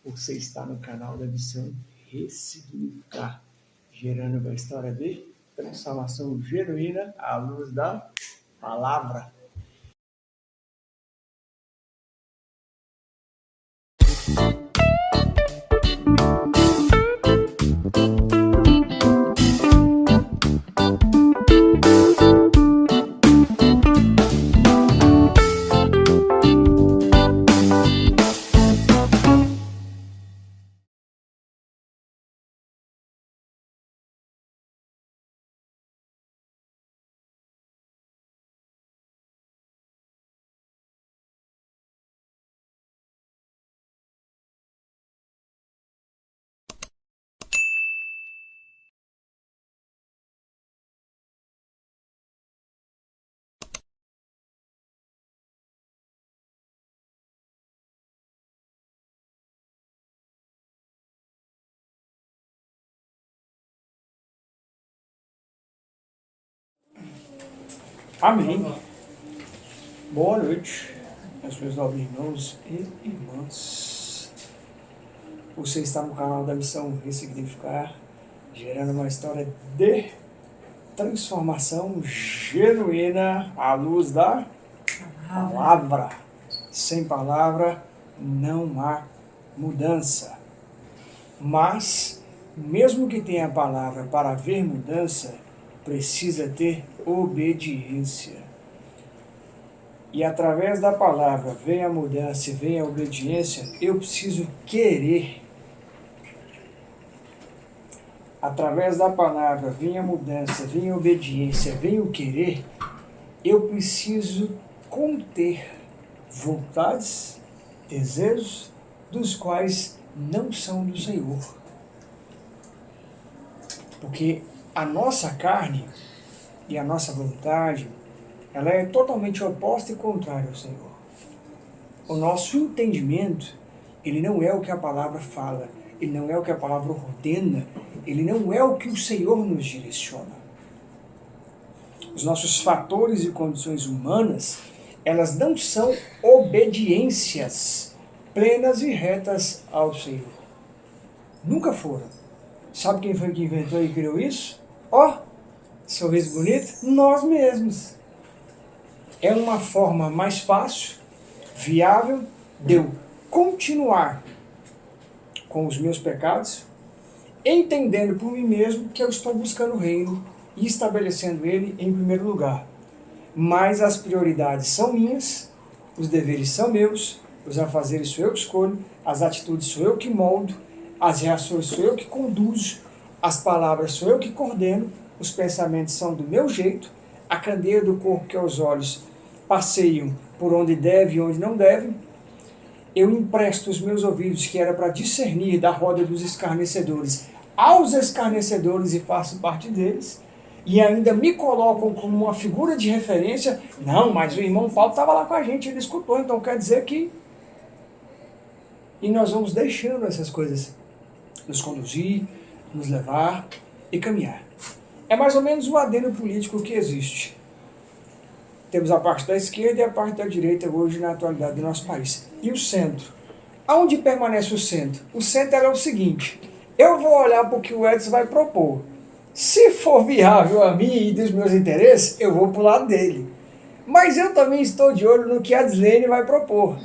Você está no canal da missão Ressignificar, gerando uma história de transformação genuína à luz da palavra. Amém. Boa noite, meus nobres irmãos e irmãs. Você está no canal da missão Ressignificar, gerando uma história de transformação genuína à luz da palavra. Sem palavra não há mudança. Mas, mesmo que tenha a palavra para haver mudança, precisa ter obediência. E através da palavra vem a mudança e vem a obediência, eu preciso querer. Através da palavra vem a mudança, vem a obediência, vem o querer, eu preciso conter vontades, desejos, dos quais não são do Senhor. Porque a nossa carne e a nossa vontade, ela é totalmente oposta e contrária ao Senhor. O nosso entendimento, ele não é o que a palavra fala, ele não é o que a palavra ordena, ele não é o que o Senhor nos direciona. Os nossos fatores e condições humanas, elas não são obediências plenas e retas ao Senhor. Nunca foram. Sabe quem foi que inventou e criou isso? Sorriso bonito? Nós mesmos. É uma forma mais fácil, viável, de eu continuar com os meus pecados, entendendo por mim mesmo que eu estou buscando o reino e estabelecendo ele em primeiro lugar. Mas as prioridades são minhas, os deveres são meus, os afazeres sou eu que escolho, as atitudes sou eu que moldo, as reações sou eu que conduzo, as palavras sou eu que coordeno, os pensamentos são do meu jeito, a candeia do corpo que aos olhos passeiam por onde deve e onde não deve. Eu empresto os meus ouvidos, que era para discernir da roda dos escarnecedores, aos escarnecedores e faço parte deles, e ainda me colocam como uma figura de referência. Não, mas o irmão Paulo estava lá com a gente, ele escutou, então quer dizer que... E nós vamos deixando essas coisas nos conduzir, nos levar e caminhar. É mais ou menos o adeno político que existe. Temos a parte da esquerda e a parte da direita hoje na atualidade do nosso país. E o centro? Aonde permanece o centro? O centro é o seguinte: eu vou olhar para o que o Edson vai propor. Se for viável a mim e dos meus interesses, eu vou para o lado dele. Mas eu também estou de olho no que a Dislene vai propor.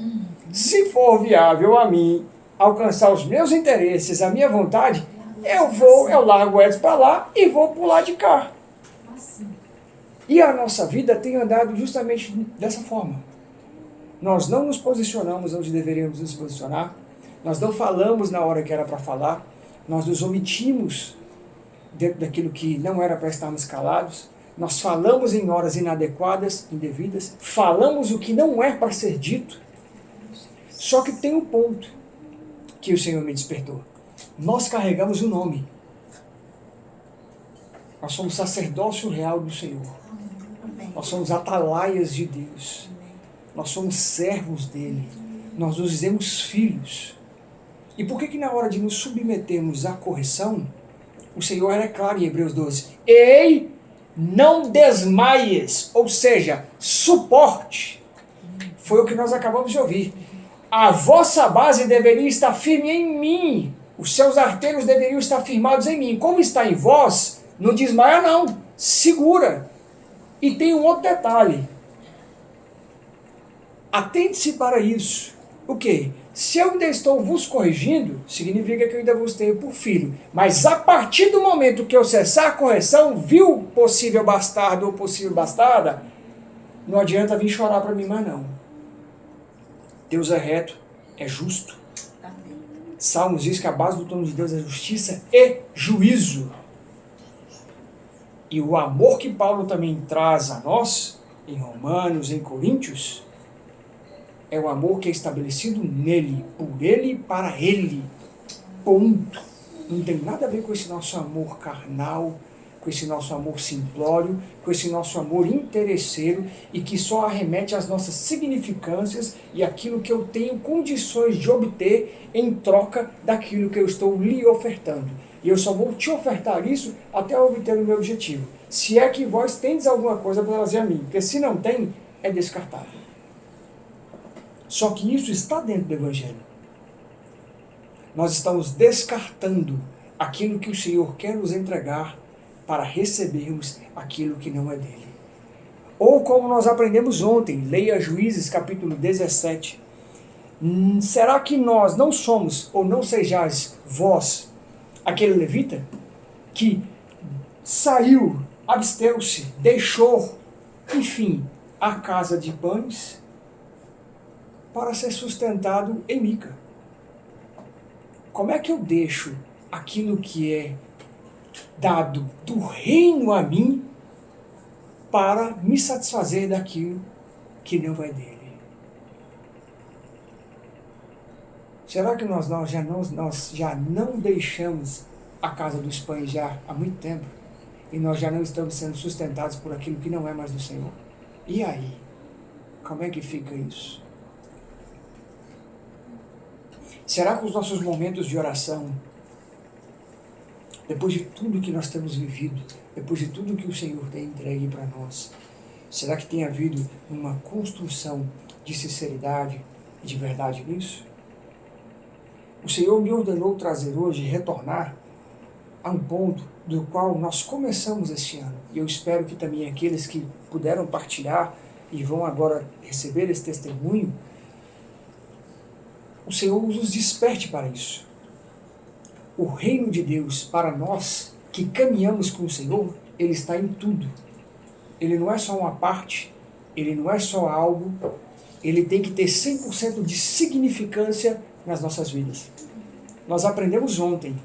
Se for viável a mim alcançar os meus interesses, a minha vontade, eu largo o Edson para lá e vou para o lado de cá. E a nossa vida tem andado justamente dessa forma. Nós não nos posicionamos onde deveríamos nos posicionar, nós não falamos na hora que era para falar, nós nos omitimos dentro daquilo que não era para estarmos calados, nós falamos em horas inadequadas, indevidas, falamos o que não é para ser dito. Só que tem um ponto que o Senhor me despertou. Nós carregamos o nome. Nós somos sacerdócio real do Senhor. Nós somos atalaias de Deus. Nós somos servos dele. Nós nos dizemos filhos. E por que na hora de nos submetermos à correção, o Senhor era claro em Hebreus 12. Ei, não desmaies, ou seja, suporte. Foi o que nós acabamos de ouvir. A vossa base deveria estar firme em mim. Os seus artelhos deveriam estar firmados em mim. Como está em vós, não desmaia não. Segura. E tem um outro detalhe. Atente-se para isso. O quê? Se eu ainda estou vos corrigindo, significa que eu ainda vos tenho por filho. Mas a partir do momento que eu cessar a correção, viu possível bastardo ou possível bastarda, não adianta vir chorar para mim mais não. Deus é reto, é justo. Amém. Salmos diz que a base do trono de Deus é justiça e juízo. E o amor que Paulo também traz a nós, em Romanos, em Coríntios, é o amor que é estabelecido nele, por ele e para ele. Ponto. Não tem nada a ver com esse nosso amor carnal, com esse nosso amor simplório, com esse nosso amor interesseiro e que só arremete às nossas significâncias e aquilo que eu tenho condições de obter em troca daquilo que eu estou lhe ofertando. E eu só vou te ofertar isso até obter o meu objetivo. Se é que vós tendes alguma coisa para trazer a mim, porque se não tem, é descartável. Só que isso está dentro do Evangelho. Nós estamos descartando aquilo que o Senhor quer nos entregar para recebermos aquilo que não é dele. Ou como nós aprendemos ontem, leia Juízes capítulo 17. Será que nós não somos, ou não sejais vós, aquele levita que saiu, absteu-se, deixou, enfim, a casa de pães para ser sustentado em Mica? Como é que eu deixo aquilo que é dado do reino a mim para me satisfazer daquilo que não é dele? Será que nós já não deixamos a casa dos pães já há muito tempo e nós já não estamos sendo sustentados por aquilo que não é mais do Senhor? E aí? Como é que fica isso? Será que os nossos momentos de oração, depois de tudo que nós temos vivido, depois de tudo que o Senhor tem entregue para nós, será que tem havido uma construção de sinceridade e de verdade nisso? O Senhor me ordenou trazer hoje, retornar a um ponto do qual nós começamos este ano. E eu espero que também aqueles que puderam partilhar e vão agora receber esse testemunho, o Senhor nos desperte para isso. O reino de Deus, para nós que caminhamos com o Senhor, ele está em tudo. Ele não é só uma parte, ele não é só algo, ele tem que ter 100% de significância nas nossas vidas. Nós aprendemos ontem.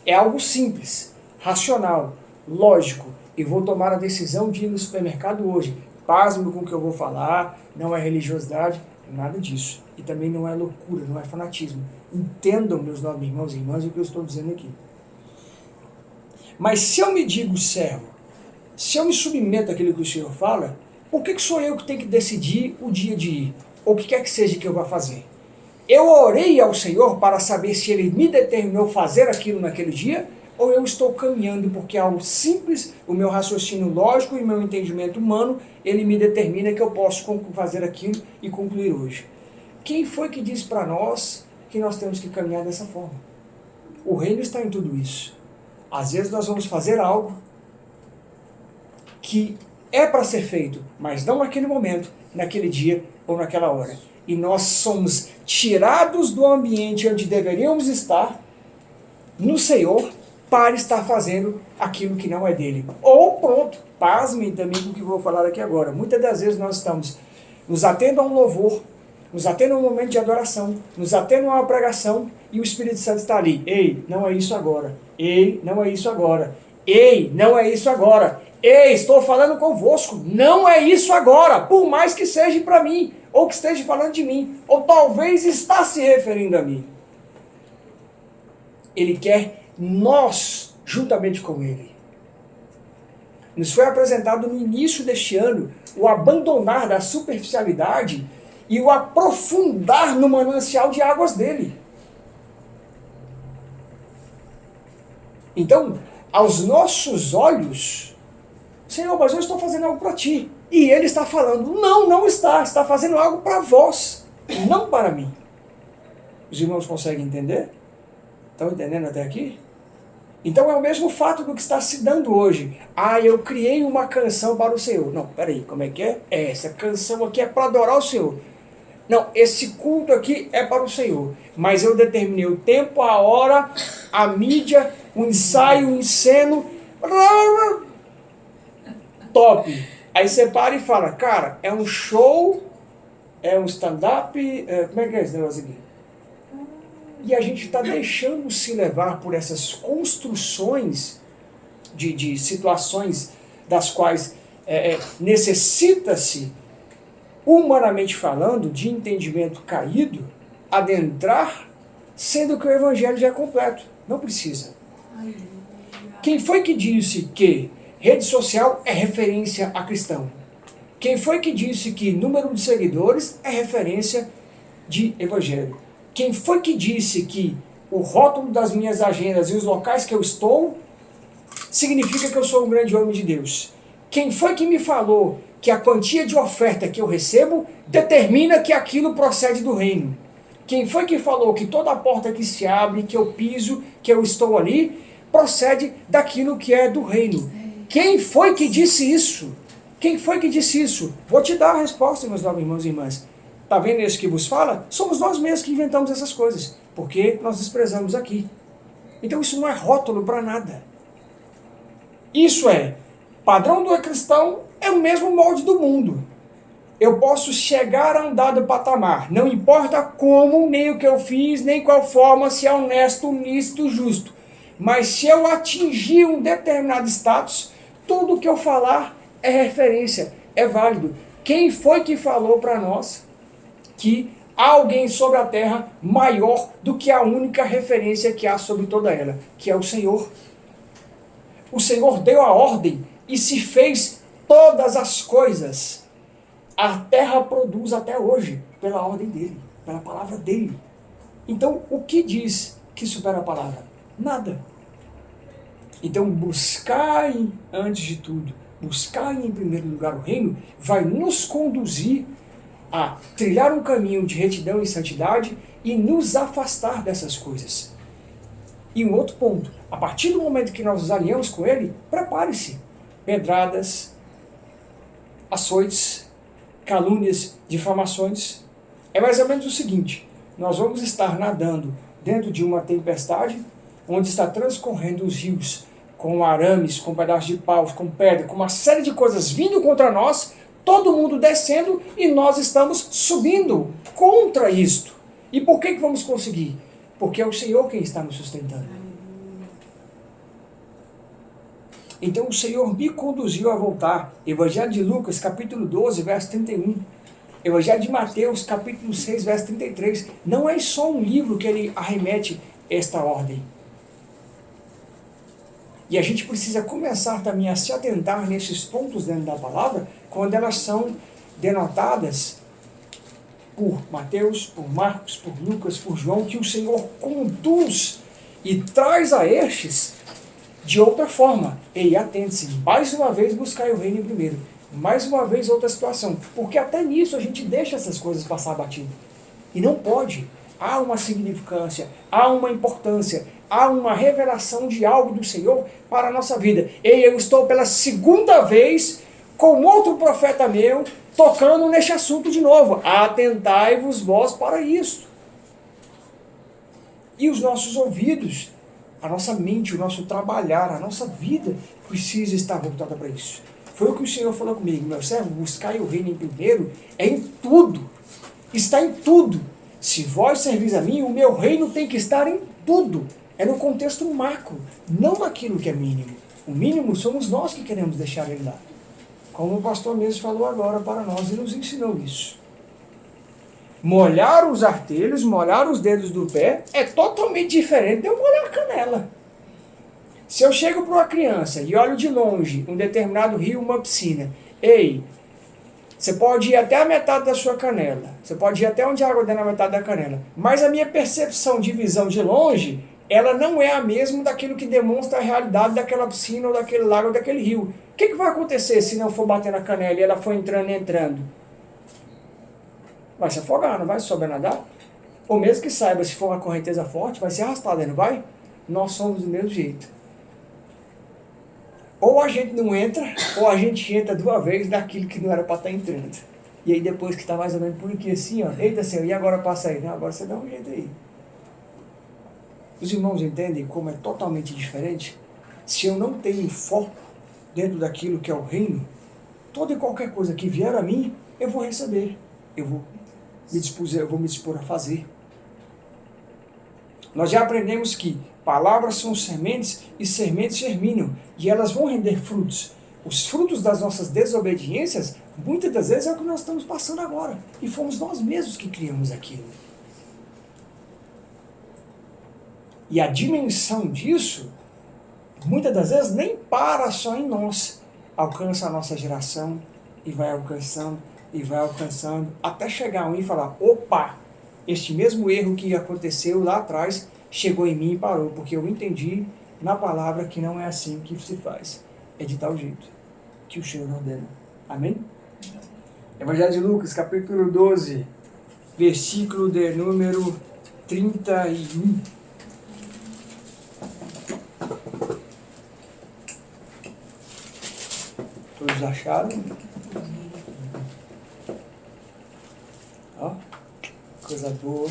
É algo simples, racional, lógico. E vou tomar a decisão de ir no supermercado hoje. Pasme com o que eu vou falar, não é religiosidade, nada disso. E também não é loucura, não é fanatismo. Entendam, meus nobres irmãos e irmãs, o que eu estou dizendo aqui. Mas se eu me digo servo, se eu me submeto àquilo que o Senhor fala, por que sou eu que tenho que decidir o dia de ir? Ou o que quer que seja que eu vá fazer? Eu orei ao Senhor para saber se Ele me determinou fazer aquilo naquele dia, ou eu estou caminhando porque é algo simples, o meu raciocínio lógico e o meu entendimento humano, ele me determina que eu posso fazer aquilo e concluir hoje. Quem foi que disse para nós que nós temos que caminhar dessa forma? O reino está em tudo isso. Às vezes nós vamos fazer algo que é para ser feito, mas não naquele momento, naquele dia ou naquela hora. E nós somos tirados do ambiente onde deveríamos estar, no Senhor, para estar fazendo aquilo que não é dele. Ou pronto, pasmem também com o que eu vou falar aqui agora. Muitas das vezes nós estamos nos atendo a um louvor, nos atendo a um momento de adoração, nos atendo a uma pregação e o Espírito Santo está ali. Ei, não é isso agora. Ei, não é isso agora. Ei, não é isso agora. Ei, estou falando convosco. Não é isso agora. Por mais que seja para mim, ou que esteja falando de mim, ou talvez está se referindo a mim. Ele quer nós, juntamente com ele. Nos foi apresentado no início deste ano o abandonar da superficialidade e o aprofundar no manancial de águas dele. Então, aos nossos olhos, Senhor, mas eu estou fazendo algo para ti. E ele está falando, não está fazendo algo para vós. não para mim. Os irmãos conseguem entender? Estão entendendo até aqui? Então é o mesmo fato do que está se dando hoje. Ah, eu criei uma canção para o Senhor. Não, peraí, como é que é? Essa canção aqui é para adorar o Senhor. Não, esse culto aqui é para o Senhor. Mas eu determinei o tempo, a hora, a mídia, o ensaio, o enceno. Top. Aí você para e fala, cara, é um show, é um stand-up, como é que é esse negócio aqui? E a gente está deixando se levar por essas construções de situações das quais necessita-se, humanamente falando, de entendimento caído, adentrar, sendo que o evangelho já é completo. Não precisa. Quem foi que disse que rede social é referência a cristão? Quem foi que disse que número de seguidores é referência de evangelho? Quem foi que disse que o rótulo das minhas agendas e os locais que eu estou significa que eu sou um grande homem de Deus? Quem foi que me falou que a quantia de oferta que eu recebo determina que aquilo procede do reino? Quem foi que falou que toda porta que se abre, que eu piso, que eu estou ali, procede daquilo que é do reino? Quem foi que disse isso? Quem foi que disse isso? Vou te dar a resposta, meus nobres irmãos e irmãs. Está vendo esse que vos fala? Somos nós mesmos que inventamos essas coisas, porque nós desprezamos aqui. Então isso não é rótulo para nada. Isso é, padrão do cristão é o mesmo molde do mundo. Eu posso chegar a um dado patamar, não importa como, nem o que eu fiz, nem qual forma, se é honesto, lícito, justo. Mas se eu atingir um determinado status, tudo que eu falar é referência, é válido. Quem foi que falou para nós que há alguém sobre a terra maior do que a única referência que há sobre toda ela, que é o Senhor? O Senhor deu a ordem e se fez todas as coisas. A terra produz até hoje pela ordem dele, pela palavra dele. Então, o que diz que supera a palavra? Nada. Então, buscai antes de tudo, buscai em primeiro lugar o reino, vai nos conduzir a trilhar um caminho de retidão e santidade e nos afastar dessas coisas. E um outro ponto, a partir do momento que nós nos alinhamos com ele, prepare-se. Pedradas, açoites, calúnias, difamações. É mais ou menos o seguinte, nós vamos estar nadando dentro de uma tempestade, onde está transcorrendo os rios, com arames, com pedaços de pau, com pedra, com uma série de coisas vindo contra nós, todo mundo descendo e nós estamos subindo contra isto. E por que vamos conseguir? Porque é o Senhor quem está nos sustentando. Então o Senhor me conduziu a voltar. Evangelho de Lucas, capítulo 12, verso 31. Evangelho de Mateus, capítulo 6, verso 33. Não é só um livro que ele arremete esta ordem. E a gente precisa começar também a se atentar nesses pontos dentro da palavra, quando elas são denotadas por Mateus, por Marcos, por Lucas, por João, que o Senhor conduz e traz a estes de outra forma. Ei, atente-se, mais uma vez buscar o reino em primeiro. Mais uma vez outra situação. Porque até nisso a gente deixa essas coisas passar batido. E não pode. Há uma significância, há uma importância, há uma revelação de algo do Senhor para a nossa vida. Ei, eu estou pela segunda vez com outro profeta meu, tocando neste assunto de novo. Atentai-vos vós para isso. E os nossos ouvidos, a nossa mente, o nosso trabalhar, a nossa vida precisa estar voltada para isso. Foi o que o Senhor falou comigo, meu servo, buscai o reino em primeiro, é em tudo, está em tudo. Se vós servis a mim, o meu reino tem que estar em tudo. É no contexto macro, não naquilo que é mínimo. O mínimo somos nós que queremos deixar ele lá. Como o pastor mesmo falou agora para nós e nos ensinou isso. Molhar os artelhos, molhar os dedos do pé é totalmente diferente de eu molhar a canela. Se eu chego para uma criança e olho de longe um determinado rio, uma piscina, ei, você pode ir até a metade da sua canela, você pode ir até onde a água dá na metade da canela, mas a minha percepção de visão de longe, ela não é a mesma daquilo que demonstra a realidade daquela piscina, ou daquele lago, ou daquele rio. O que vai acontecer se não for bater na canela e ela for entrando? vai se afogar, não vai souber nadar. Ou mesmo que saiba, se for uma correnteza forte, vai se arrastar, né? Não vai? Nós somos do mesmo jeito. Ou a gente não entra, ou a gente entra de uma vez naquilo que não era para estar entrando. E aí depois que está mais ou menos por aqui assim, ó, eita Senhor, e agora passa aí? Não, agora você dá um jeito aí. Os irmãos entendem como é totalmente diferente? Se eu não tenho foco dentro daquilo que é o reino, toda e qualquer coisa que vier a mim, eu vou receber. Eu vou me dispor a fazer. Nós já aprendemos que palavras são sementes e sementes germinam e elas vão render frutos. Os frutos das nossas desobediências, muitas das vezes é o que nós estamos passando agora. E fomos nós mesmos que criamos aquilo. E a dimensão disso, muitas das vezes, nem para só em nós. Alcança a nossa geração e vai alcançando, até chegar um e falar, opa, este mesmo erro que aconteceu lá atrás, chegou em mim e parou, porque eu entendi na palavra que não é assim que se faz. É de tal jeito que o Senhor ordena. Amém? Evangelho de Lucas, capítulo 12, versículo de número 31. Todos acharam? Ó, coisa boa.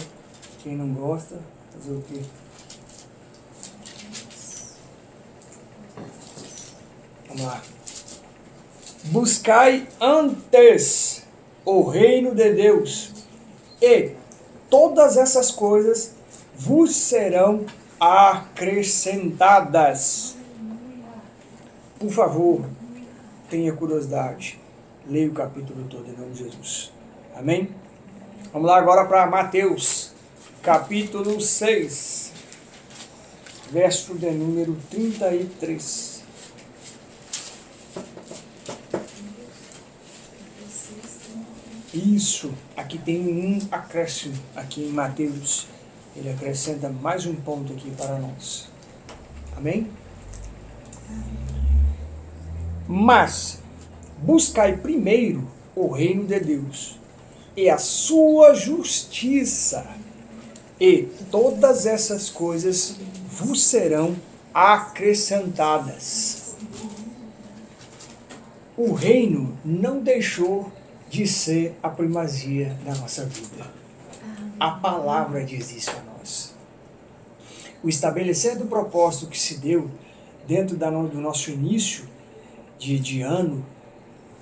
Quem não gosta, fazer o quê? Vamos lá. Buscai antes o reino de Deus, e todas essas coisas vos serão acrescentadas. Por favor, tenha curiosidade. Leia o capítulo todo em nome de Jesus. Amém? Vamos lá agora para Mateus, capítulo 6, verso de número 33. Isso, aqui tem um acréscimo, aqui em Mateus. Ele acrescenta mais um ponto aqui para nós. Amém? Mas buscai primeiro o reino de Deus e a sua justiça, e todas essas coisas vos serão acrescentadas. O reino não deixou de ser a primazia da nossa vida. A palavra diz isso a nós. O estabelecer do propósito que se deu dentro do nosso início de ano,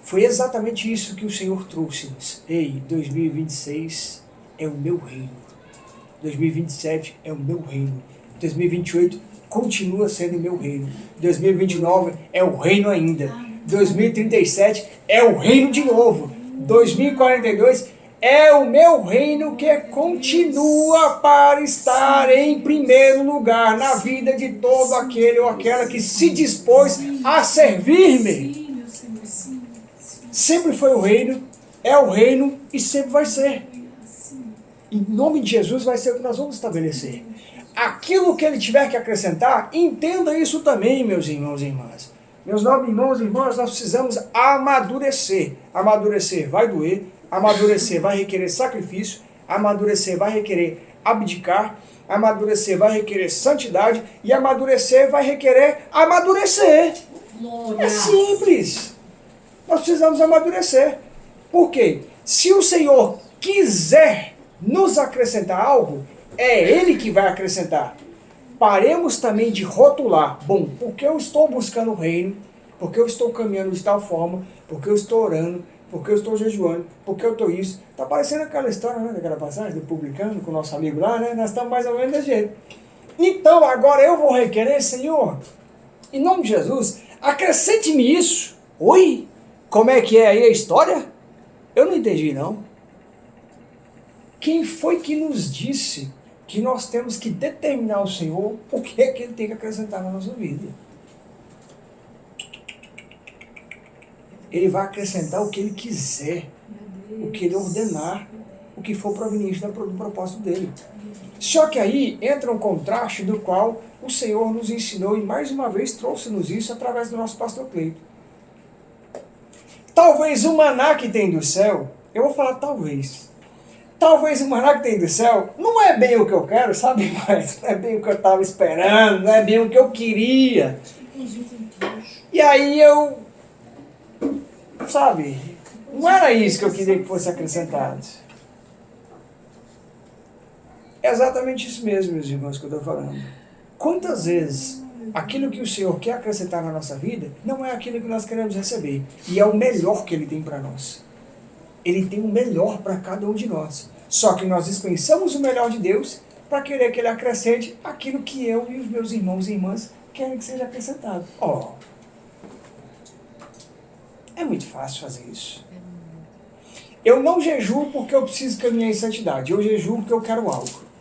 foi exatamente isso que o Senhor trouxe-nos. Ei, 2026 é o meu reino. 2027 é o meu reino. 2028 continua sendo o meu reino. 2029 é o reino ainda. 2037 é o reino de novo. 2042 é o meu reino que continua para estar em primeiro lugar na vida de todo aquele ou aquela que se dispôs a servir-me. Sempre foi o reino, é o reino e sempre vai ser. Em nome de Jesus vai ser o que nós vamos estabelecer. Aquilo que ele tiver que acrescentar, entenda isso também, meus irmãos e irmãs. Meus nobres irmãos e irmãs, nós precisamos amadurecer. Amadurecer vai doer, amadurecer vai requerer sacrifício, amadurecer vai requerer abdicar, amadurecer vai requerer santidade e amadurecer vai requerer amadurecer. É simples. Nós precisamos amadurecer. Por quê? Se o Senhor quiser nos acrescentar algo, é Ele que vai acrescentar. Paremos também de rotular. Bom, porque eu estou buscando o reino, porque eu estou caminhando de tal forma, porque eu estou orando, porque eu estou jejuando, porque eu estou isso. Está parecendo aquela história, né, daquela passagem do publicano com o nosso amigo lá, né? Nós estamos mais ou menos desse jeito. Então, agora eu vou requerer, Senhor, em nome de Jesus, acrescente-me isso. Oi? Como é que é aí a história? Eu não entendi, não. Quem foi que nos disse que nós temos que determinar ao Senhor o que é que Ele tem que acrescentar na nossa vida? Ele vai acrescentar o que Ele quiser, o que Ele ordenar, o que for proveniente do propósito dEle. Só que aí entra um contraste do qual o Senhor nos ensinou e mais uma vez trouxe-nos isso através do nosso pastor Cleito. Talvez o maná que tem do céu, eu vou falar talvez, talvez o maná que tem do céu não é bem o que eu quero, sabe? Mas não é bem o que eu estava esperando, não é bem o que eu queria. E aí eu, sabe, não era isso que eu queria que fosse acrescentado. É exatamente isso mesmo, meus irmãos, que eu estou falando. Quantas vezes aquilo que o Senhor quer acrescentar na nossa vida não é aquilo que nós queremos receber. E é o melhor que Ele tem para nós. Ele tem o melhor para cada um de nós. Só que nós dispensamos o melhor de Deus para querer que Ele acrescente aquilo que eu e os meus irmãos e irmãs querem que seja acrescentado. É muito fácil fazer isso. Eu não jejuo porque eu preciso caminhar em santidade. Eu jejuo porque eu quero algo.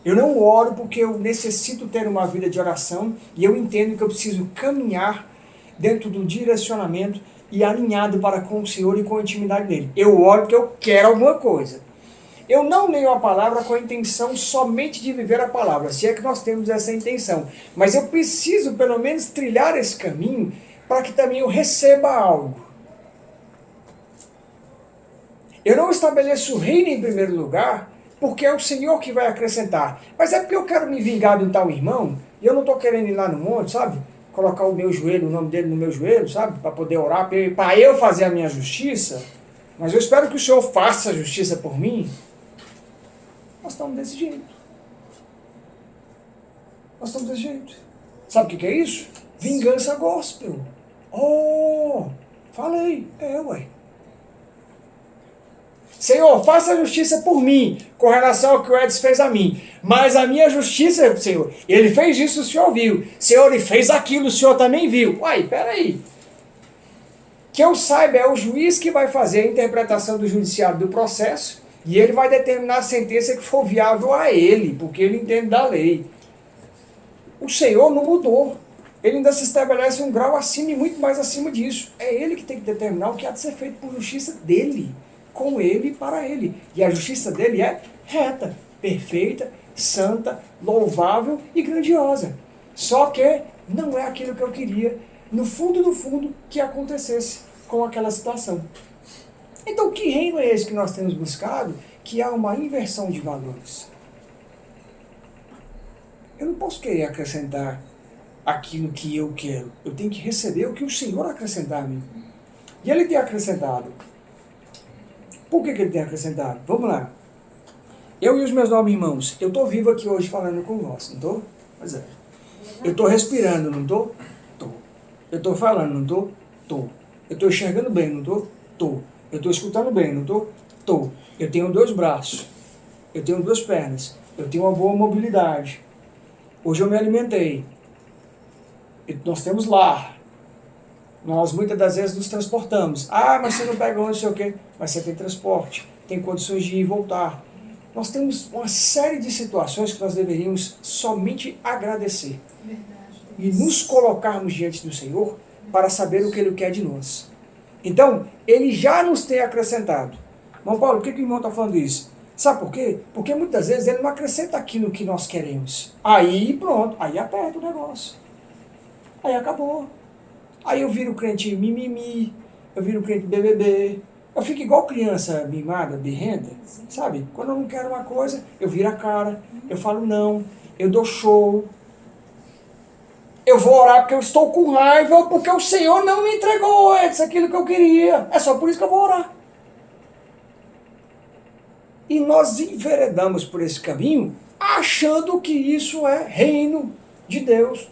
Eu não oro porque eu necessito ter uma vida de oração e eu entendo que eu preciso caminhar dentro do direcionamento e alinhado para com o Senhor e com a intimidade dele. Eu oro porque eu quero alguma coisa. Eu não leio a palavra com a intenção somente de viver a palavra, se é que nós temos essa intenção. Mas eu preciso pelo menos trilhar esse caminho para que também eu receba algo. Eu não estabeleço o reino em primeiro lugar porque é o Senhor que vai acrescentar. Mas é porque eu quero me vingar de um tal irmão e eu não estou querendo ir lá no monte, sabe? Colocar o meu joelho, o nome dele no meu joelho, sabe? Para poder orar, para eu fazer a minha justiça. Mas eu espero que o Senhor faça a justiça por mim. Nós estamos desse jeito. Nós estamos desse jeito. Sabe o que é isso? Vingança gospel. Falei. Ué. Senhor, faça a justiça por mim, com relação ao que o Edson fez a mim. Mas a minha justiça, Senhor, ele fez isso, o Senhor viu. Senhor, ele fez aquilo, o Senhor também viu. Uai, peraí. Que eu saiba, é o juiz que vai fazer a interpretação do judiciário do processo e ele vai determinar a sentença que for viável a ele, porque ele entende da lei. O Senhor não mudou. Ele ainda se estabelece um grau acima e muito mais acima disso. É ele que tem que determinar o que há de ser feito por justiça dele. Com ele e para ele. E a justiça dele é reta, perfeita, santa, louvável e grandiosa. Só que não é aquilo que eu queria, no fundo do fundo, que acontecesse com aquela situação. Então, que reino é esse que nós temos buscado, que há uma inversão de valores? Eu não posso querer acrescentar aquilo que eu quero. Eu tenho que receber o que o Senhor acrescentar a mim. E Ele tem acrescentado. Por que Ele tem acrescentado? Vamos lá. Eu e os meus 9 irmãos, eu estou vivo aqui hoje falando com vós, não estou? Pois é. Eu estou respirando, não estou? Estou. Eu estou falando, não estou? Estou. Eu estou enxergando bem, não estou? Estou. Eu estou escutando bem, não estou? Estou. Eu tenho 2 braços. Eu tenho 2 pernas. Eu tenho uma boa mobilidade. Hoje eu me alimentei. Nós temos lar. Nós muitas das vezes nos transportamos. Mas você não pega onde, não sei o quê. Mas você tem transporte, tem condições de ir e voltar. Nós temos uma série de situações que nós deveríamos somente agradecer. Verdade. E nos colocarmos diante do Senhor para saber o que Ele quer de nós. Então, Ele já nos tem acrescentado. Irmão Paulo, por que o irmão está falando isso? Sabe por quê? Porque muitas vezes Ele não acrescenta aquilo que nós queremos. Aí pronto, aí aperta o negócio. Aí acabou. Aí eu viro crente mimimi, eu viro crente BBB, eu fico igual criança mimada, birrenta, sabe? Quando eu não quero uma coisa, eu viro a cara, eu falo não, eu dou show, eu vou orar porque eu estou com raiva, porque o Senhor não me entregou antes aquilo que eu queria, é só por isso que eu vou orar. E nós enveredamos por esse caminho, achando que isso é reino de Deus,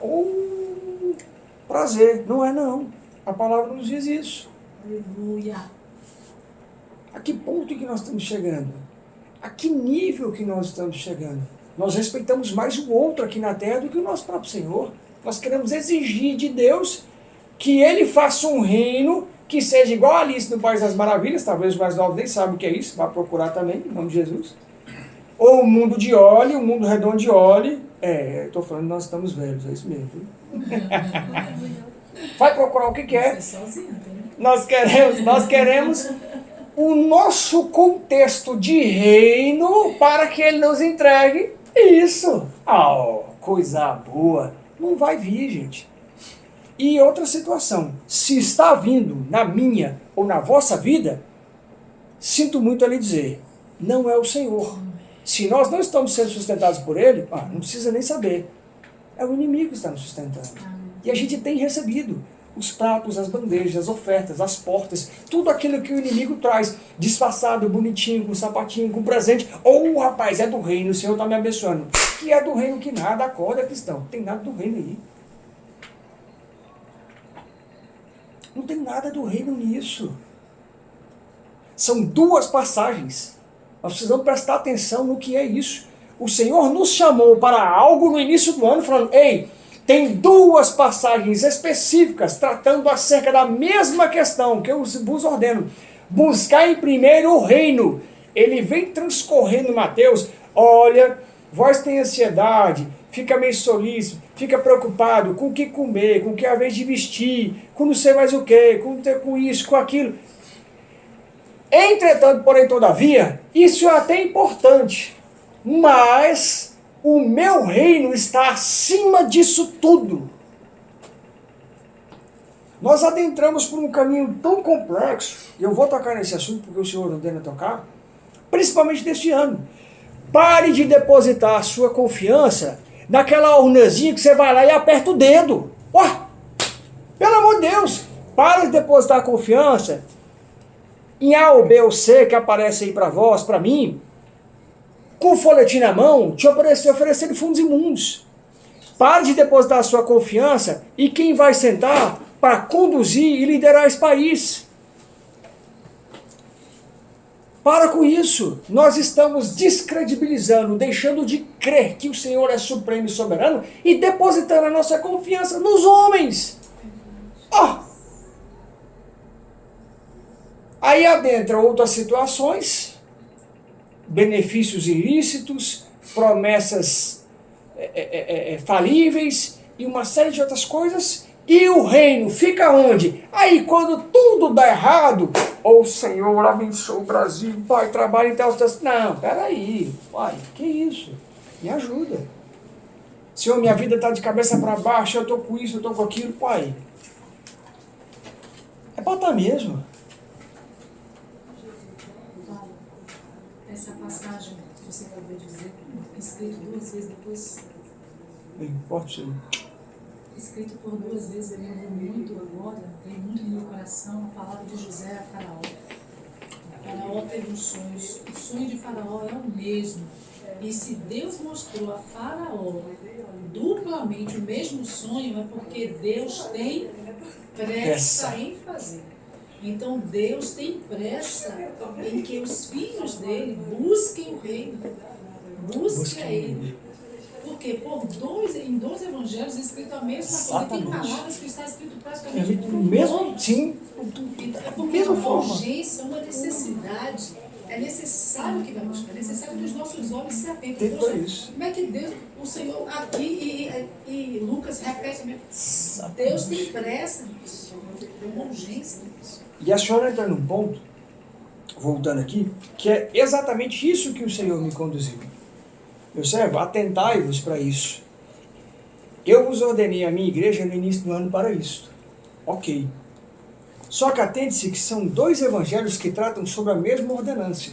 prazer. Não é não. A palavra nos diz isso. Aleluia. A que ponto que nós estamos chegando? A que nível que nós estamos chegando? Nós respeitamos mais o outro aqui na terra do que o nosso próprio Senhor. Nós queremos exigir de Deus que Ele faça um reino que seja igual a Alice no País das Maravilhas. Talvez os mais novos nem sabem o que é isso. Vai procurar também, em nome de Jesus. Ou o mundo de Oli, o mundo redondo de Oli. Estou falando nós estamos velhos, é isso mesmo. Vai procurar o que quer. Nós queremos o nosso contexto de reino para que Ele nos entregue isso. Coisa boa. Não vai vir, gente. E outra situação. Se está vindo na minha ou na vossa vida, sinto muito a lhe dizer, não é o Senhor. Se nós não estamos sendo sustentados por Ele, não precisa nem saber. É o inimigo que está nos sustentando. E a gente tem recebido os pratos, as bandejas, as ofertas, as portas, tudo aquilo que o inimigo traz, disfarçado, bonitinho, com sapatinho, com presente. Rapaz, é do reino, o Senhor está me abençoando. Que é do reino que nada, acorda, cristão. Não tem nada do reino aí. Não tem nada do reino nisso. São duas passagens. Nós precisamos prestar atenção no que é isso. O Senhor nos chamou para algo no início do ano, falando, ei, tem duas passagens específicas tratando acerca da mesma questão que eu vos ordeno. Buscar em primeiro o reino. Ele vem transcorrendo em Mateus, olha, vós tem ansiedade, fica meio solícito, fica preocupado com o que comer, com o que é a vez de vestir, com não sei mais o que, com isso, com aquilo. Entretanto, porém, todavia, isso é até importante, mas o meu reino está acima disso tudo. Nós adentramos por um caminho tão complexo, e eu vou tocar nesse assunto porque o Senhor ordena tocar, principalmente deste ano. Pare de depositar a sua confiança naquela urnazinha que você vai lá e aperta o dedo. Pelo amor de Deus, pare de depositar a confiança em A ou B ou C que aparece aí para vós, para mim, com o folhetim na mão, te oferecendo fundos imundos. Pare de depositar a sua confiança em quem vai sentar para conduzir e liderar esse país. Para com isso. Nós estamos descredibilizando, deixando de crer que o Senhor é supremo e soberano e depositando a nossa confiança nos homens. Aí adentra outras situações, benefícios ilícitos, promessas falíveis e uma série de outras coisas. E o reino fica onde? Aí quando tudo dá errado, o Senhor abençoa o Brasil, Pai, trabalha em tal... Não, peraí, Pai, que isso? Me ajuda. Senhor, minha vida está de cabeça para baixo, eu estou com isso, eu estou com aquilo, Pai. É para estar mesmo. Essa passagem que você acabou de dizer, escrito duas vezes depois... Pode ser. Escrito por duas vezes, eu lembro muito agora, tem muito no meu coração a palavra de José a Faraó. Faraó teve um sonho, o sonho de Faraó é o mesmo. E se Deus mostrou a Faraó duplamente o mesmo sonho, é porque Deus tem pressa em fazer. Então Deus tem pressa em que os filhos dele busquem o reino, busquem a ele. Porque em dois evangelhos é escrito a mesma coisa. Tem palavras que está escrito praticamente mesmo, sim, é porque é uma urgência, uma necessidade. É necessário que vamos buscar, é necessário que os nossos olhos se atentem. Como é que Deus, o Senhor aqui e Lucas repete mesmo? Deus tem pressa nisso, é uma urgência nisso. E a senhora entra num ponto, voltando aqui, que é exatamente isso que o Senhor me conduziu. Meu servo, atentai-vos para isso. Eu vos ordenei a minha igreja no início do ano para isso. Ok. Só que atente-se que são dois evangelhos que tratam sobre a mesma ordenância.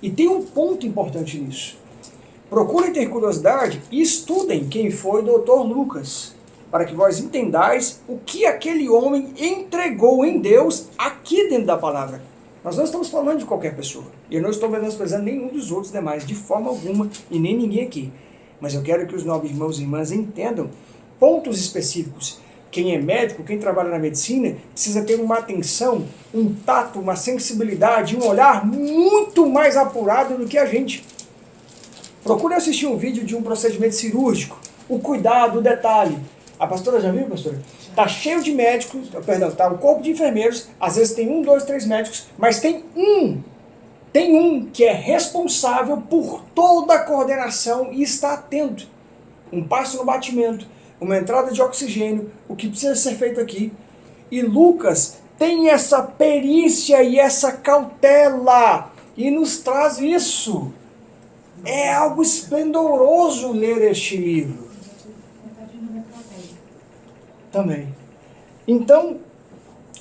E tem um ponto importante nisso. Procurem ter curiosidade e estudem quem foi o Dr. Lucas, para que vós entendais o que aquele homem entregou em Deus aqui dentro da palavra. Nós não estamos falando de qualquer pessoa. E eu não estou menosprezando nenhum dos outros demais, de forma alguma, e nem ninguém aqui. Mas eu quero que os nobres irmãos e irmãs entendam pontos específicos. Quem é médico, quem trabalha na medicina, precisa ter uma atenção, um tato, uma sensibilidade, um olhar muito mais apurado do que a gente. Procure assistir um vídeo de um procedimento cirúrgico, o cuidado, o detalhe. A pastora já viu, pastora? Está cheio de médicos, está um corpo de enfermeiros, às vezes tem 1, 2, 3 médicos, mas tem um que é responsável por toda a coordenação e está atento. Um passo no batimento, uma entrada de oxigênio, o que precisa ser feito aqui. E Lucas tem essa perícia e essa cautela e nos traz isso. É algo esplendoroso ler este livro. Também. Então,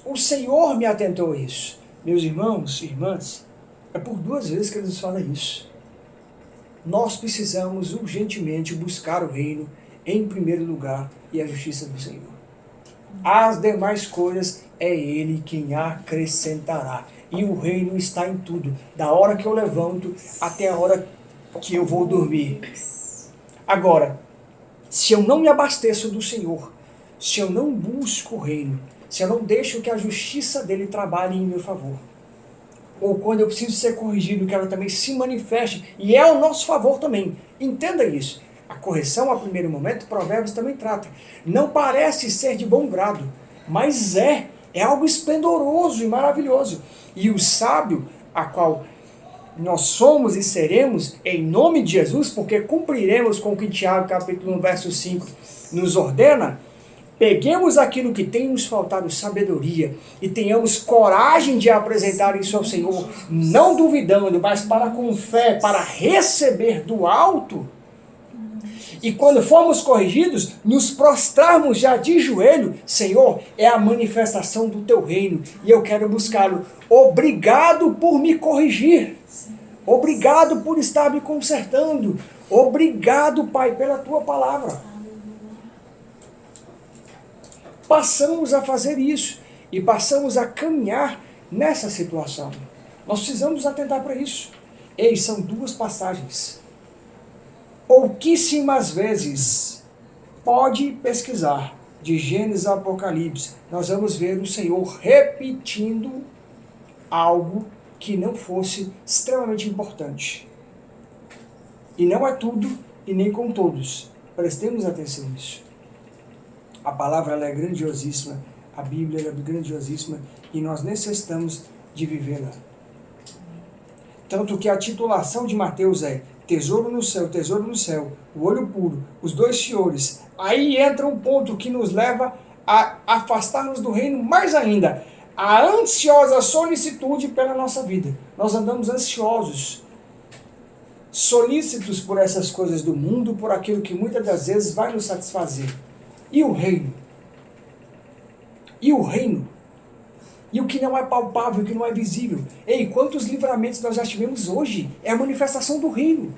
o Senhor me atentou a isso. Meus irmãos e irmãs, É por 2 vezes que ele nos fala isso. Nós precisamos urgentemente buscar o reino em primeiro lugar e a justiça do Senhor. As demais coisas é Ele quem acrescentará. E o reino está em tudo, da hora que eu levanto até a hora que eu vou dormir. Agora, se eu não me abasteço do Senhor, se eu não busco o reino, se eu não deixo que a justiça dele trabalhe em meu favor, ou quando eu preciso ser corrigido, que ela também se manifeste, e é ao nosso favor também. Entenda isso. A correção, a primeiro momento, Provérbios também trata. Não parece ser de bom grado, mas é algo esplendoroso e maravilhoso. E o sábio, a qual nós somos e seremos, em nome de Jesus, porque cumpriremos com o que Tiago, capítulo 1, verso 5, nos ordena. Peguemos aquilo que tem nos faltado sabedoria e tenhamos coragem de apresentar isso ao Senhor, não duvidando, mas com fé, para receber do alto. E quando formos corrigidos, nos prostrarmos já de joelho. Senhor, é a manifestação do teu reino e eu quero buscá-lo. Obrigado por me corrigir. Obrigado por estar me consertando. Obrigado, Pai, pela tua palavra. Passamos a fazer isso e passamos a caminhar nessa situação. Nós precisamos atentar para isso. São 2 passagens. Pouquíssimas vezes, pode pesquisar, de Gênesis a Apocalipse, nós vamos ver o Senhor repetindo algo que não fosse extremamente importante. E não é tudo e nem com todos. Prestemos atenção nisso. A palavra ela é grandiosíssima, a Bíblia ela é grandiosíssima e nós necessitamos de vivê-la. Tanto que a titulação de Mateus é tesouro no céu, o olho puro, os 2 senhores. Aí entra um ponto que nos leva a afastar-nos do reino mais ainda. A ansiosa solicitude pela nossa vida. Nós andamos ansiosos, solícitos por essas coisas do mundo, por aquilo que muitas das vezes vai nos satisfazer. E o reino? E o reino? E o que não é palpável, o que não é visível? Quantos livramentos nós já tivemos hoje? É a manifestação do reino.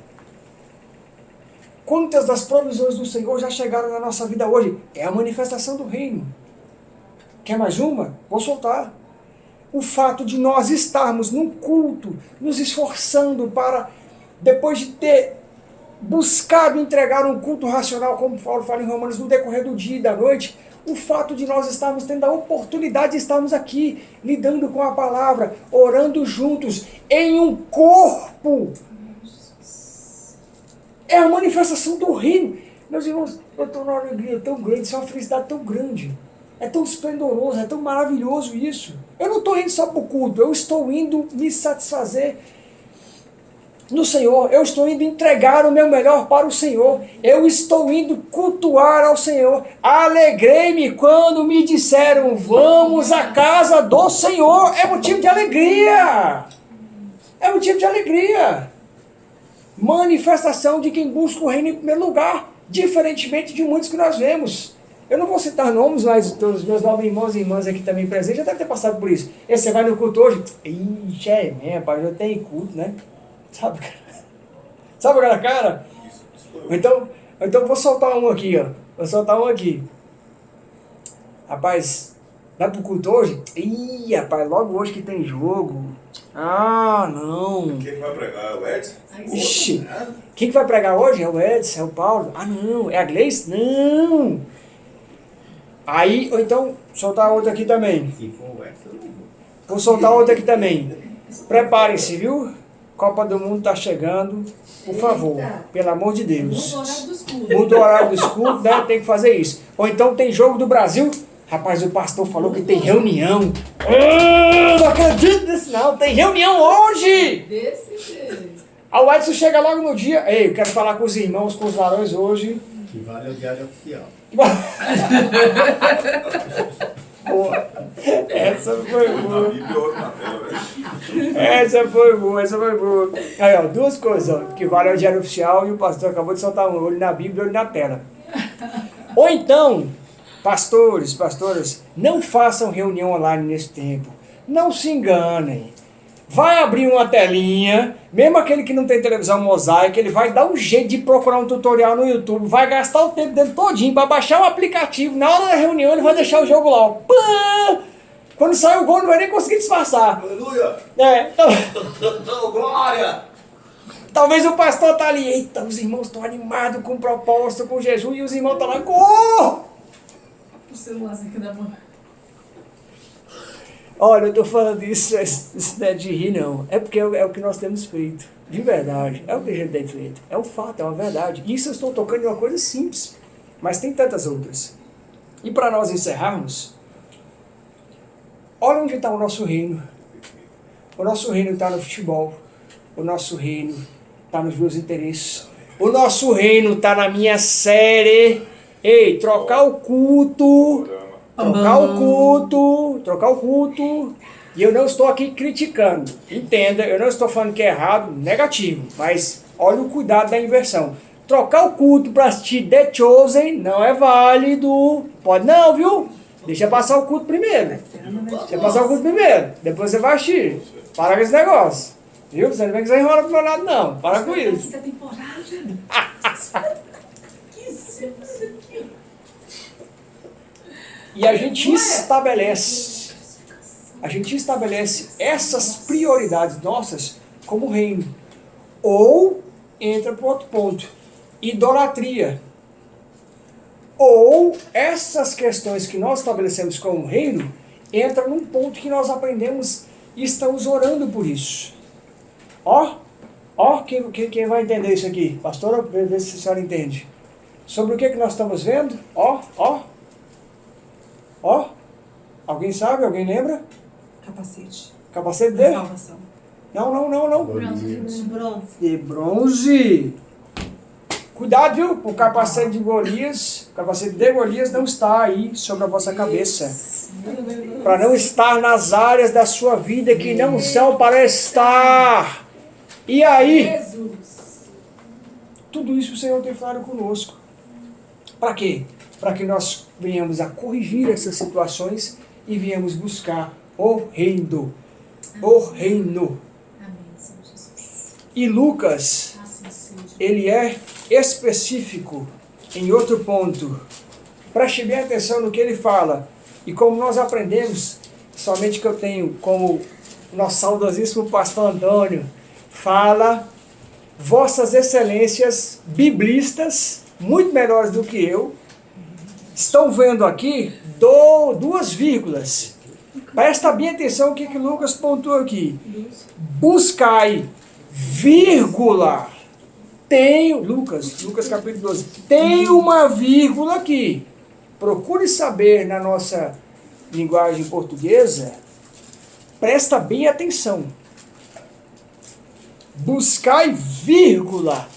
Quantas das provisões do Senhor já chegaram na nossa vida hoje? É a manifestação do reino. Quer mais uma? Vou soltar. O fato de nós estarmos num culto, nos esforçando para, depois de ter buscado entregar um culto racional, como Paulo fala em Romanos, no decorrer do dia e da noite, o fato de nós estarmos tendo a oportunidade de estarmos aqui, lidando com a palavra, orando juntos, em um corpo, é a manifestação do reino. Meus irmãos, eu estou numa alegria tão grande, isso é uma felicidade tão grande, é tão esplendoroso, é tão maravilhoso isso. Eu não estou indo só para o culto, eu estou indo me satisfazer no Senhor, eu estou indo entregar o meu melhor para o Senhor, eu estou indo cultuar ao Senhor. Alegrei-me quando me disseram, vamos à casa do Senhor. É motivo de alegria, é motivo de alegria. Manifestação de quem busca o reino em primeiro lugar, diferentemente de muitos que nós vemos. Eu não vou citar nomes, mas todos os meus 9 irmãos e irmãs aqui também presentes já devem ter passado por isso. E você vai no culto hoje, ixi, é mesmo, pai, já tem culto, né? Sabe aquela cara? Então vou soltar um aqui, ó. Vou soltar um aqui. Rapaz, vai pro culto hoje? Ih, rapaz, logo hoje que tem jogo. Ah, não. Quem vai pregar? É o Edson? Ixi, quem que vai pregar hoje? É o Edson, é o Paulo? Ah, não. É a Gleice? Não. Aí, ou então, soltar outra aqui também. Se for o Edson, eu não vou. Vou soltar outra aqui também. Preparem-se, viu? Copa do Mundo tá chegando. Por favor, pelo amor de Deus. Muda o horário dos cultos. Muda o horário do escudo, né? Tem que fazer isso. Ou então tem jogo do Brasil. Rapaz, o pastor falou que tem reunião. Não acredito nisso não. Tem reunião hoje. Desse jeito. Aí o Edson chega logo no dia. Eu quero falar com os irmãos, com os varões hoje. Que vale o diário oficial. Boa. Essa foi boa. Na Bíblia, outro na tela, velho. Essa foi boa. Aí, ó, 2 coisas, ó, que vale o diário oficial e o pastor acabou de soltar um olho na Bíblia e olho na tela. Ou então, pastoras, não façam reunião online nesse tempo. Não se enganem. vai abrir uma telinha, mesmo aquele que não tem televisão mosaica, ele vai dar um jeito de procurar um tutorial no YouTube, vai gastar o tempo dele todinho para baixar o aplicativo, na hora da reunião ele vai deixar o jogo lá, ó. Pã! Quando sai o gol não vai nem conseguir disfarçar. Aleluia! Então, Glória! talvez o pastor tá ali, eita, os irmãos estão animados com o propósito, com jejum, e os irmãos estão lá, corre! O celularzinho aqui da mão. Olha, eu tô falando isso não é de rir não, é porque é o que nós temos feito, de verdade, é o que a gente tem feito, é um fato, é uma verdade. Isso eu estou tocando em uma coisa simples, mas tem tantas outras. E para nós encerrarmos, olha onde está o nosso reino. O nosso reino está no futebol, o nosso reino está nos meus interesses, o nosso reino está na minha série. Ei, trocar o culto, e eu não estou aqui criticando, entenda, eu não estou falando que é errado, negativo, mas olha o cuidado da inversão. Trocar o culto para assistir The Chosen não é válido, pode não, viu? Deixa passar o culto primeiro, depois você vai assistir, para com esse negócio, viu? Você não vem que você enrola pro meu lado não, para com isso. E a gente estabelece essas prioridades nossas como reino. Ou entra para outro ponto, idolatria. Ou essas questões que nós estabelecemos como reino, entra num ponto que nós aprendemos e estamos orando por isso. Quem vai entender isso aqui? Pastora, vê se a senhora entende. Sobre o que nós estamos vendo? Alguém sabe? Alguém lembra? Capacete. Capacete Da de? salvação. Não. Bronze. De bronze. Cuidado, viu? O capacete de Golias, o capacete de Golias não está aí sobre a vossa cabeça. Para não estar nas áreas da sua vida que não são para estar. E aí? Tudo isso o Senhor tem falado conosco. Para quê? Para que nós venhamos a corrigir essas situações e venhamos buscar o reino. O reino. Amém, Senhor Jesus. E Lucas, Assim seja. ele é específico em outro ponto. Preste bem atenção no que ele fala. E como nós aprendemos, somente que eu tenho como nosso saudosíssimo pastor Antônio fala, vossas excelências biblistas, muito melhores do que eu, estão vendo aqui duas vírgulas. Presta bem atenção o que Lucas pontuou aqui. Buscai, vírgula. Lucas capítulo 12. Tem uma vírgula aqui. Procure saber na nossa linguagem portuguesa. Presta bem atenção. Buscai, vírgula.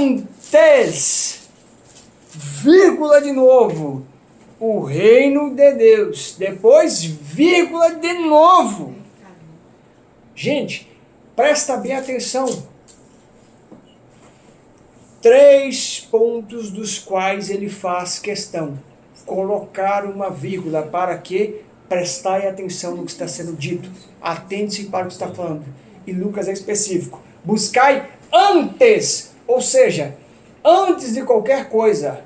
Antes, vírgula de novo, o reino de Deus. Depois, vírgula de novo. Gente, presta bem atenção. 3 pontos dos quais ele faz questão. Colocar uma vírgula para que prestai atenção no que está sendo dito. Atente-se para o que está falando. E Lucas é específico. Buscai antes, ou seja, antes de qualquer coisa,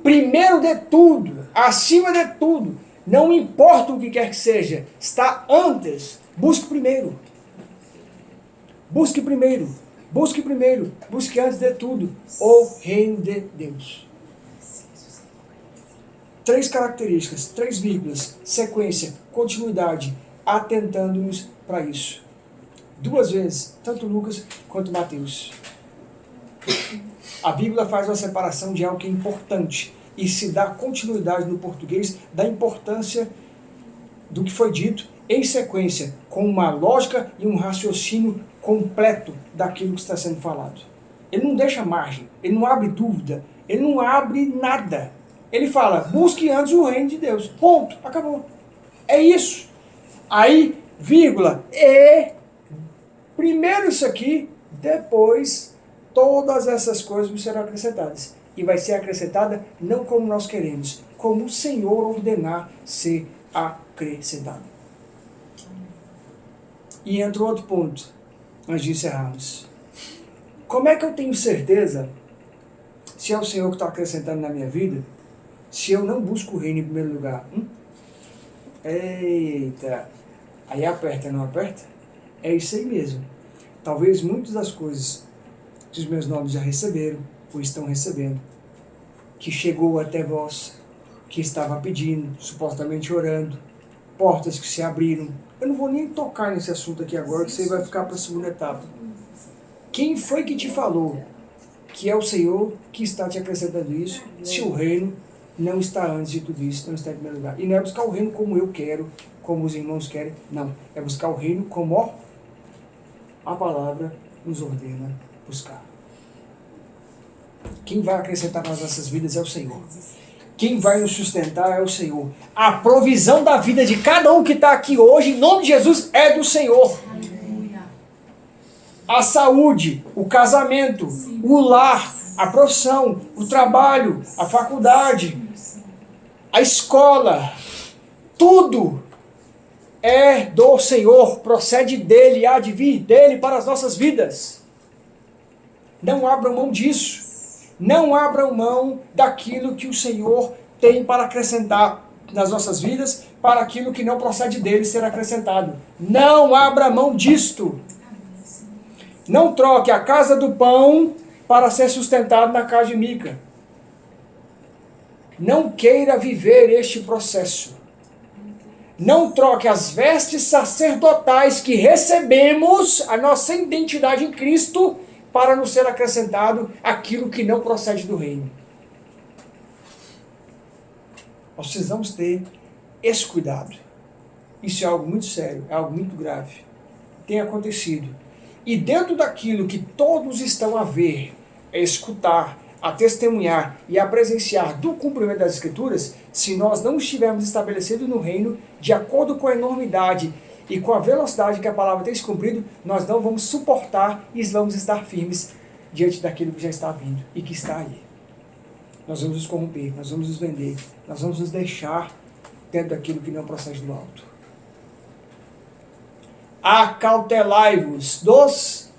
primeiro de tudo, acima de tudo, não importa o que quer que seja, está antes, busque primeiro. Busque primeiro, busque primeiro, busque antes de tudo o reino de Deus. 3 características, 3 vírgulas, sequência, continuidade, atentando-nos para isso. 2 vezes, tanto Lucas quanto Mateus. A Bíblia faz uma separação de algo que é importante e se dá continuidade no português da importância do que foi dito em sequência, com uma lógica e um raciocínio completo daquilo que está sendo falado. Ele não deixa margem, ele não abre dúvida, ele não abre nada. Ele fala, busque antes o reino de Deus. Ponto, acabou. É isso. Aí, vírgula, primeiro isso aqui, depois todas essas coisas serão acrescentadas. E vai ser acrescentada não como nós queremos, como o Senhor ordenar ser acrescentado. E entra outro ponto, antes de encerrarmos. Como é que eu tenho certeza, se é o Senhor que está acrescentando na minha vida, se eu não busco o reino em primeiro lugar? Eita! Aí aperta, não aperta? É isso aí mesmo. Talvez muitas das coisas que os meus nomes já receberam, ou estão recebendo, que chegou até vós, que estava pedindo, supostamente orando, portas que se abriram. Eu não vou nem tocar nesse assunto aqui agora, que você vai ficar para a segunda etapa. Quem foi que te falou que é o Senhor que está te acrescentando isso, se o reino não está antes de tudo isso, não está em primeiro lugar? E não é buscar o reino como eu quero, como os irmãos querem, não. É buscar o reino como a palavra nos ordena buscar. Quem vai acrescentar nas nossas vidas é o Senhor. Quem vai nos sustentar é o Senhor. A provisão da vida de cada um que está aqui hoje, em nome de Jesus, é do Senhor. A saúde, o casamento, o lar, a profissão, o trabalho, a faculdade, a escola, tudo é do Senhor, procede dele, há de vir dele para as nossas vidas. Não abram mão disso. Não abram mão daquilo que o Senhor tem para acrescentar nas nossas vidas, para aquilo que não procede dele ser acrescentado. Não abra mão disto. Não troque a casa do pão para ser sustentado na casa de Mica. Não queira viver este processo. Não troque as vestes sacerdotais que recebemos, a nossa identidade em Cristo, para nos ser acrescentado aquilo que não procede do reino. Nós precisamos ter esse cuidado. Isso é algo muito sério, é algo muito grave. Tem acontecido. E dentro daquilo que todos estão a ver, a escutar, a testemunhar e a presenciar do cumprimento das Escrituras, se nós não estivermos estabelecidos no reino, de acordo com a enormidade e com a velocidade que a palavra tem se cumprido, nós não vamos suportar e vamos estar firmes diante daquilo que já está vindo e que está aí. Nós vamos nos corromper, nós vamos nos vender, nós vamos nos deixar dentro daquilo que não procede do alto. Acautelai-vos dos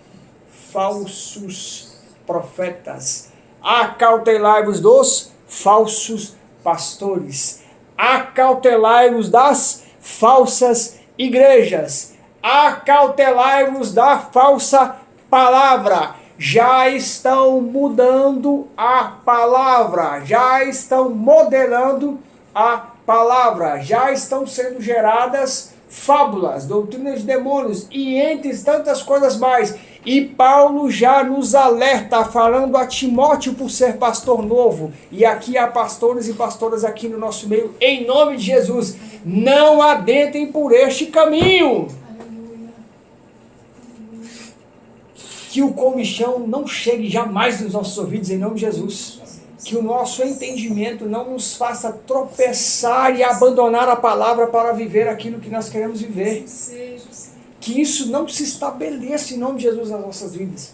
falsos profetas. Acautelai-vos dos falsos pastores. Acautelai-vos das falsas igrejas. Acautelai-vos da falsa palavra. Já estão mudando a palavra, já estão modelando a palavra, já estão sendo geradas fábulas, doutrinas de demônios e entre tantas coisas mais. E Paulo já nos alerta, falando a Timóteo por ser pastor novo, e aqui há pastores e pastoras aqui no nosso meio, em nome de Jesus, não adentrem por este caminho. Que o comichão não chegue jamais nos nossos ouvidos, em nome de Jesus. Que o nosso entendimento não nos faça tropeçar e abandonar a palavra para viver aquilo que nós queremos viver. Que isso não se estabeleça em nome de Jesus nas nossas vidas.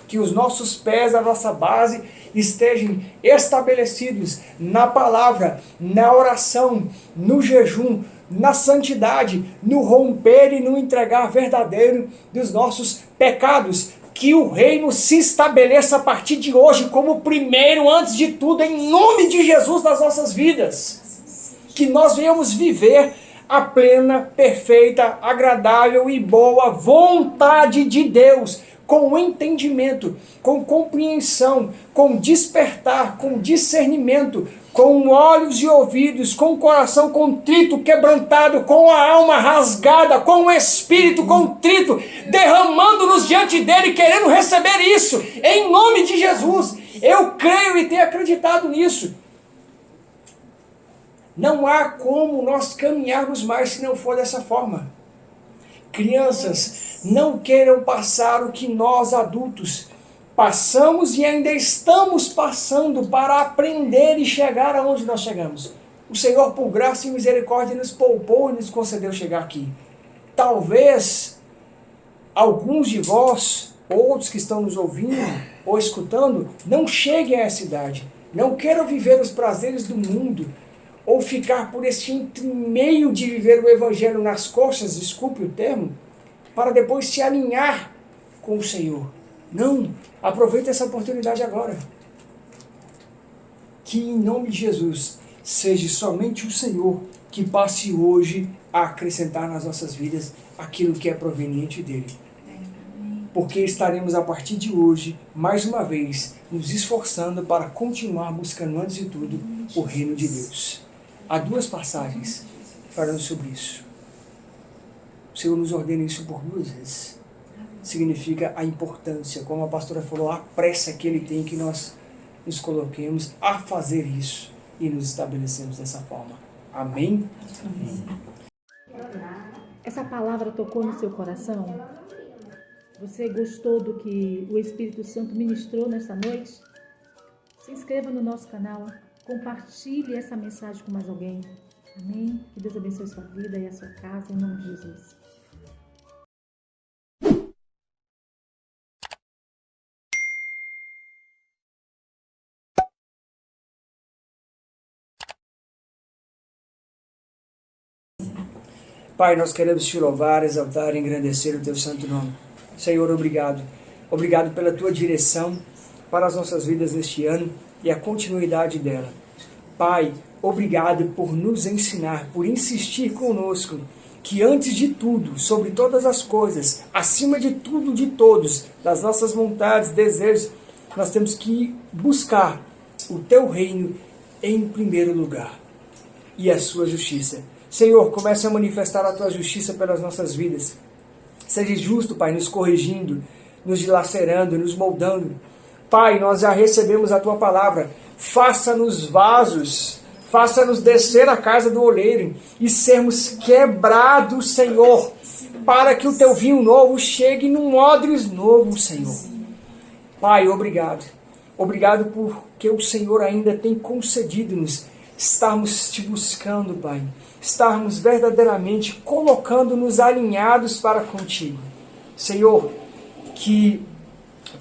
Que os nossos pés, a nossa base, estejam estabelecidos na palavra, na oração, no jejum, na santidade, no romper e no entregar verdadeiro dos nossos pecados. Que o reino se estabeleça a partir de hoje como primeiro, antes de tudo, em nome de Jesus nas nossas vidas. Que nós venhamos viver a plena, perfeita, agradável e boa vontade de Deus, com entendimento, com compreensão, com despertar, com discernimento, com olhos e ouvidos, com o coração contrito, quebrantado, com a alma rasgada, com o espírito contrito, derramando-nos diante dele, querendo receber isso, em nome de Jesus. Eu creio e tenho acreditado nisso. Não há como nós caminharmos mais se não for dessa forma. Crianças, não queiram passar o que nós adultos passamos e ainda estamos passando para aprender e chegar aonde nós chegamos. O Senhor, por graça e misericórdia, nos poupou e nos concedeu chegar aqui. Talvez alguns de vós, outros que estão nos ouvindo ou escutando, não cheguem a essa idade. Não queiram viver os prazeres do mundo ou ficar por esse meio de viver o evangelho nas coxas, desculpe o termo, para depois se alinhar com o Senhor. Não, aproveita essa oportunidade agora. Que em nome de Jesus seja somente o Senhor que passe hoje a acrescentar nas nossas vidas aquilo que é proveniente dele. Porque estaremos a partir de hoje, mais uma vez, nos esforçando para continuar buscando antes de tudo o reino de Deus. Há 2 passagens falando sobre isso. O Senhor nos ordena isso por 2 vezes. Significa a importância, como a pastora falou, a pressa que ele tem que nós nos coloquemos a fazer isso e nos estabelecemos dessa forma. Amém? Amém. Essa palavra tocou no seu coração? Você gostou do que o Espírito Santo ministrou nesta noite? Se inscreva no nosso canal, compartilhe essa mensagem com mais alguém. Amém? Que Deus abençoe a sua vida e a sua casa, em nome de Jesus. Pai, nós queremos te louvar, exaltar e engrandecer o teu santo nome. Senhor, obrigado. Obrigado pela tua direção para as nossas vidas neste ano e a continuidade dela. Pai, obrigado por nos ensinar, por insistir conosco, que antes de tudo, sobre todas as coisas, acima de tudo, de todos, das nossas vontades, desejos, nós temos que buscar o teu reino em primeiro lugar e a sua justiça. Senhor, comece a manifestar a tua justiça pelas nossas vidas. Seja justo, Pai, nos corrigindo, nos dilacerando, nos moldando. Pai, nós já recebemos a tua palavra. Faça-nos vasos, faça-nos descer à casa do oleiro e sermos quebrados, Senhor, para que o teu vinho novo chegue num odres novo, Senhor. Pai, obrigado. Obrigado porque o Senhor ainda tem concedido-nos estarmos te buscando, Pai. Estarmos verdadeiramente colocando-nos alinhados para contigo. Senhor, que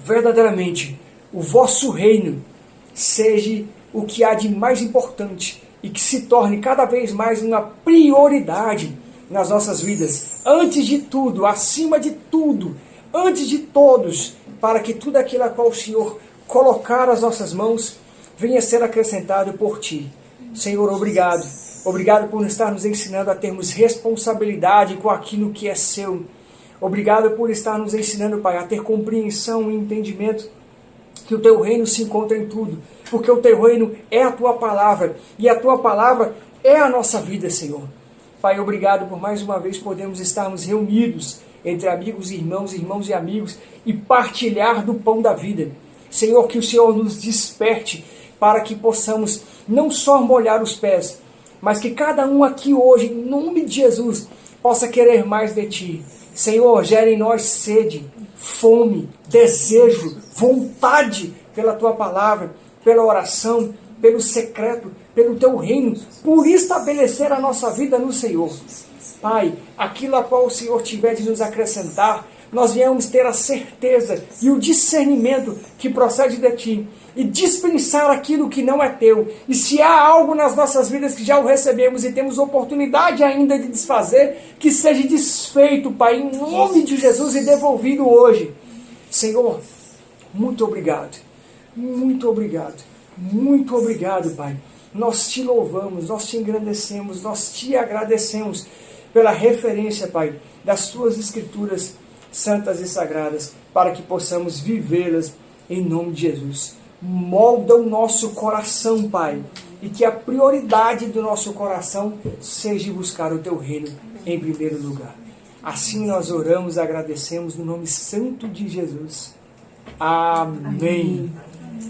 verdadeiramente o vosso reino seja o que há de mais importante e que se torne cada vez mais uma prioridade nas nossas vidas. Antes de tudo, acima de tudo, antes de todos, para que tudo aquilo a qual o Senhor colocar as nossas mãos venha a ser acrescentado por Ti. Senhor, obrigado. Obrigado por estar nos ensinando a termos responsabilidade com aquilo que é seu. Obrigado por estar nos ensinando, Pai, a ter compreensão e entendimento que o teu reino se encontra em tudo. Porque o teu reino é a tua palavra e a tua palavra é a nossa vida, Senhor. Pai, obrigado por mais uma vez podermos estarmos reunidos entre amigos, irmãos e amigos e partilhar do pão da vida. Senhor, que o Senhor nos desperte para que possamos não só molhar os pés, mas que cada um aqui hoje, em nome de Jesus, possa querer mais de Ti. Senhor, gere em nós sede, fome, desejo, vontade pela Tua palavra, pela oração, pelo secreto, pelo Teu reino, por estabelecer a nossa vida no Senhor. Pai, aquilo a qual o Senhor tiver de nos acrescentar, nós viemos ter a certeza e o discernimento que procede de Ti, e dispensar aquilo que não é Teu. E se há algo nas nossas vidas que já o recebemos e temos oportunidade ainda de desfazer, que seja desfeito, Pai, em nome de Jesus e devolvido hoje. Senhor, muito obrigado, muito obrigado, muito obrigado, Pai. Nós Te louvamos, nós Te engrandecemos, nós Te agradecemos pela referência, Pai, das Tuas Escrituras santas e sagradas, para que possamos vivê-las em nome de Jesus. Molda o nosso coração, Pai, e que a prioridade do nosso coração seja buscar o Teu reino em primeiro lugar. Assim nós oramos e agradecemos no nome santo de Jesus. Amém.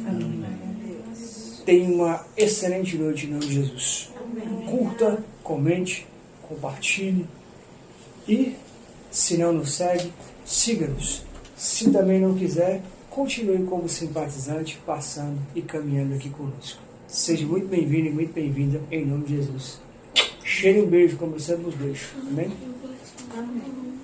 Amém. Tenha uma excelente noite em nome de Jesus. Curta, comente, compartilhe e, se não nos segue, siga-nos. Se também não quiser, continue como simpatizante, passando e caminhando aqui conosco. Seja muito bem-vindo e muito bem-vinda em nome de Jesus. Cheire um beijo como eu sempre os deixo. Amém? Amém.